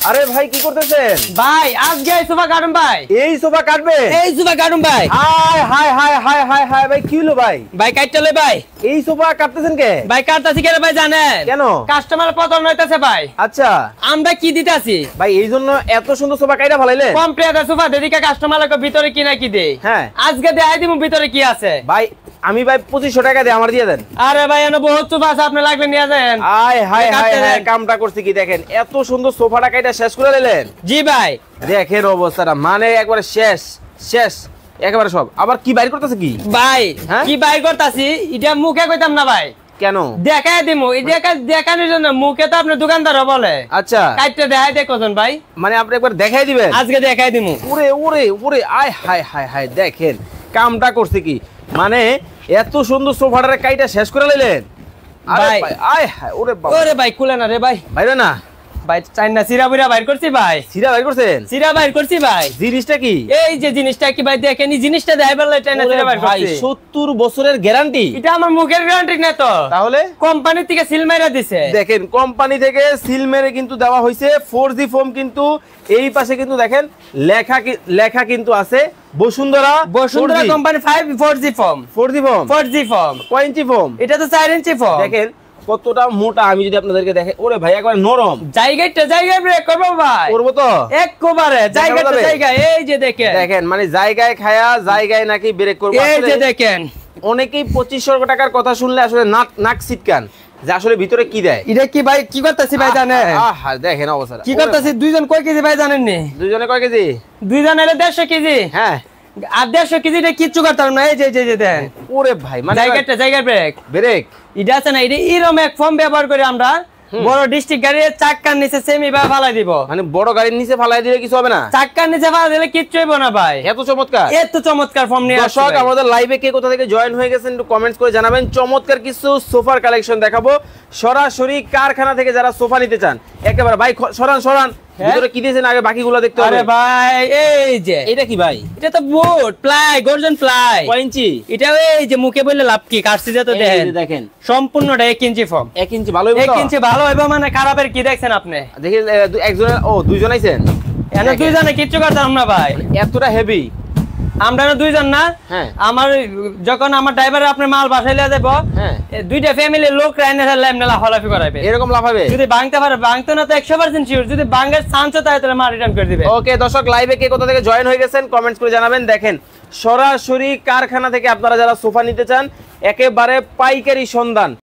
আরে ভাই কি করতেছেন? ভাই আজকে এই সোফা কাটুন ভাই। এই সোফা কাটবে? এই সোফা কাটুন ভাই। High high high high high high ভাই কি হলো ভাই? ভাই কাটতে ভাই। এই সোফা কাটতেছেন কে? ভাই কাটতাছি কেন ভাই জানেন? কেন? কাস্টমার পতন হইতাছে ভাই। আচ্ছা আমরা কি দিতাছি? ভাই এই জন্য এত সুন্দর সোফা কাইটা ভালাইলেন? কমপ্লিট সোফা দেদিকা কাস্টমারকে ভিতরে কি না কি দেই। হ্যাঁ আজকে দেখাই দিমু ভিতরে কি আছে। ভাই আমি ভাই 2500 টাকা দিয়ে আমার দিয়ে দেন। আরে ভাই এনে বহুত সোফা আছে আপনি লাগলে নিয়ে যান। হাই হাই হাই হাই কামটা করছি কি দেখেন, এত সুন্দর সোফাটা কাইটা শেষ করে দিলেন। জি ভাই দেখেন অবস্থাটা, মানে একবারে শেষ শেষ একেবারে সব। আবার কি বাইর করতেছে কি ভাই? হ্যাঁ? কি বাইর করতাছি এটা মুখে কইতাম না ভাই। কেন? দেখাই দিমু এই দেখানোর জন্য, মুখে তো আপনি দোকানদার বলে। আচ্ছা কাটতে দেখাই দেখোন ভাই। মানে আপনি একবার দেখাই দিবেন? আজকে দেখাই দিমু। ওরে ওরে ওরে আয় হাই হাই হাই দেখেন কামটা করছে কি, মানে এত সুন্দর সোফাটারে কাইটা শেষ করে নিলেন। আরে ভাই। ভাই আয় হায় ওরে বাবা। ওরে ভাই খুলে না রে ভাই। বাইরে না ভাই চাইনা সিরা বুড়া বাইর করছি ভাই। সিরা বাইর করছেন? সিরা বাইর করছি ভাই। জিনিসটা কি? এই যে জিনিসটা কি ভাই দেখেন, এই জিনিসটা দেখাইবার লাই চাইনা সিরা বাইর ভাই করছি। 70 বছরের গ্যারান্টি। এটা আমার মুখের গ্যারান্টি না তো। তাহলে কোম্পানি থেকে সিল মাইরা দিছে। দেখেন কোম্পানি থেকে সিল মেরে কিন্তু দেওয়া হয়েছে। 4G ফোম কিন্তু এই পাশে কিন্তু দেখেন লেখা কিন্তু আছে Bashundhara company 4G foam. 4G foam 4G foam. কয় ইঞ্চি ফোম? এটা তো 4 ইঞ্চি ফোম। দেখেন কতটা মোটা, আমি যদি আপনাদেরকে দেখে ওরে ভাই একবার নরম। জায়গায় ব্রেক করবো ভাই। করবো তো একবারে জায়গা এই যে দেখেন মানে জায়গায় খায়া জায়গায় নাকি ব্রেক করবো। এই যে দেখেন অনেকেই 2500 টাকার কথা শুনলে আসলে নাক সিটকান যে আসলে ভিতরে কি দেয়। এটা কি ভাই কি করতেছি ভাই জানেন? দেখেন অবস্থা কি করতেছি, দুইজন কয় কেজি ভাই জানেন নি? দুজনে কয় কেজি? দুইজন এলে 150 কেজি। হ্যাঁ আর 150 কেজিটা কিচ্ছু করতাম না। এই যে দেন ওরে ভাই মানে জায়গায় ব্রেক এটা আছে না, এটা এরকম এক ফর্ম ব্যবহার করে আমরা বড় ডিস্ট্রিক্ট গাড়ির চাক্কার নিচে সেমি ভাবে ফালাই দিব। মানে বড় গাড়ির নিচে ফালাই দিলে কিছু হবে না? চাক্কার নিচে ফালাই দিলে কিচ্ছু হইব না ভাই। এত চমৎকার ফর্ম নিয়ে আসছে। দর্শক আমাদের লাইভে কে কোথা থেকে জয়েন হয়ে গেছেন একটু কমেন্টস করে জানাবেন। চমৎকার কিছু সোফার কালেকশন দেখাবো সরাসরি কারখানা থেকে যারা সোফা নিতে চান। একেবারে ভাই সরান ভিতরে কি দিয়েছেন আগে বাকিগুলো দেখতে হবে। আরে ভাই এই যে এটা কি ভাই? এটা তো বোর্ড প্লাই গর্জন প্লাই। কয় ইঞ্চি? এটা এই যে মুখে বললে লাভ কি কাটছি যে তো দেখেন সম্পূর্ণটা 1 ইঞ্চি ফর্ম। 1 ইঞ্চি ভালো হইব তো? 1 ইঞ্চি ভালো হইব মানে খারাপের কি দেখছেন আপনি? দেখি একজন দুইজন আইছেন। এনে দুইজনে কিচ্ছু করতাম না ভাই। এতটা হেভি? আমরা না দুইজন না। হ্যাঁ আমার যখন আমার ড্রাইভার আপনি মাল বাসায় লিয়ে যাবো, হ্যাঁ দুইটা ফ্যামিলির লোক রাইনে লাফালাফি করাবে। এরকম লাফাবে? যদি ভাঙতে পারে ভাঙতো না তো 100% শিওর। যদি ভাঙার চান্স হয় তাহলে মাল রিটার্ন করে দিবে। ওকে দর্শক লাইভে কে কোথা থেকে জয়েন হয়ে গেছেন কমেন্টস করে জানাবেন। দেখেন সরাসরি কারখানা থেকে আপনারা যারা সোফা নিতে চান একেবারে পাইকারি সন্ধান।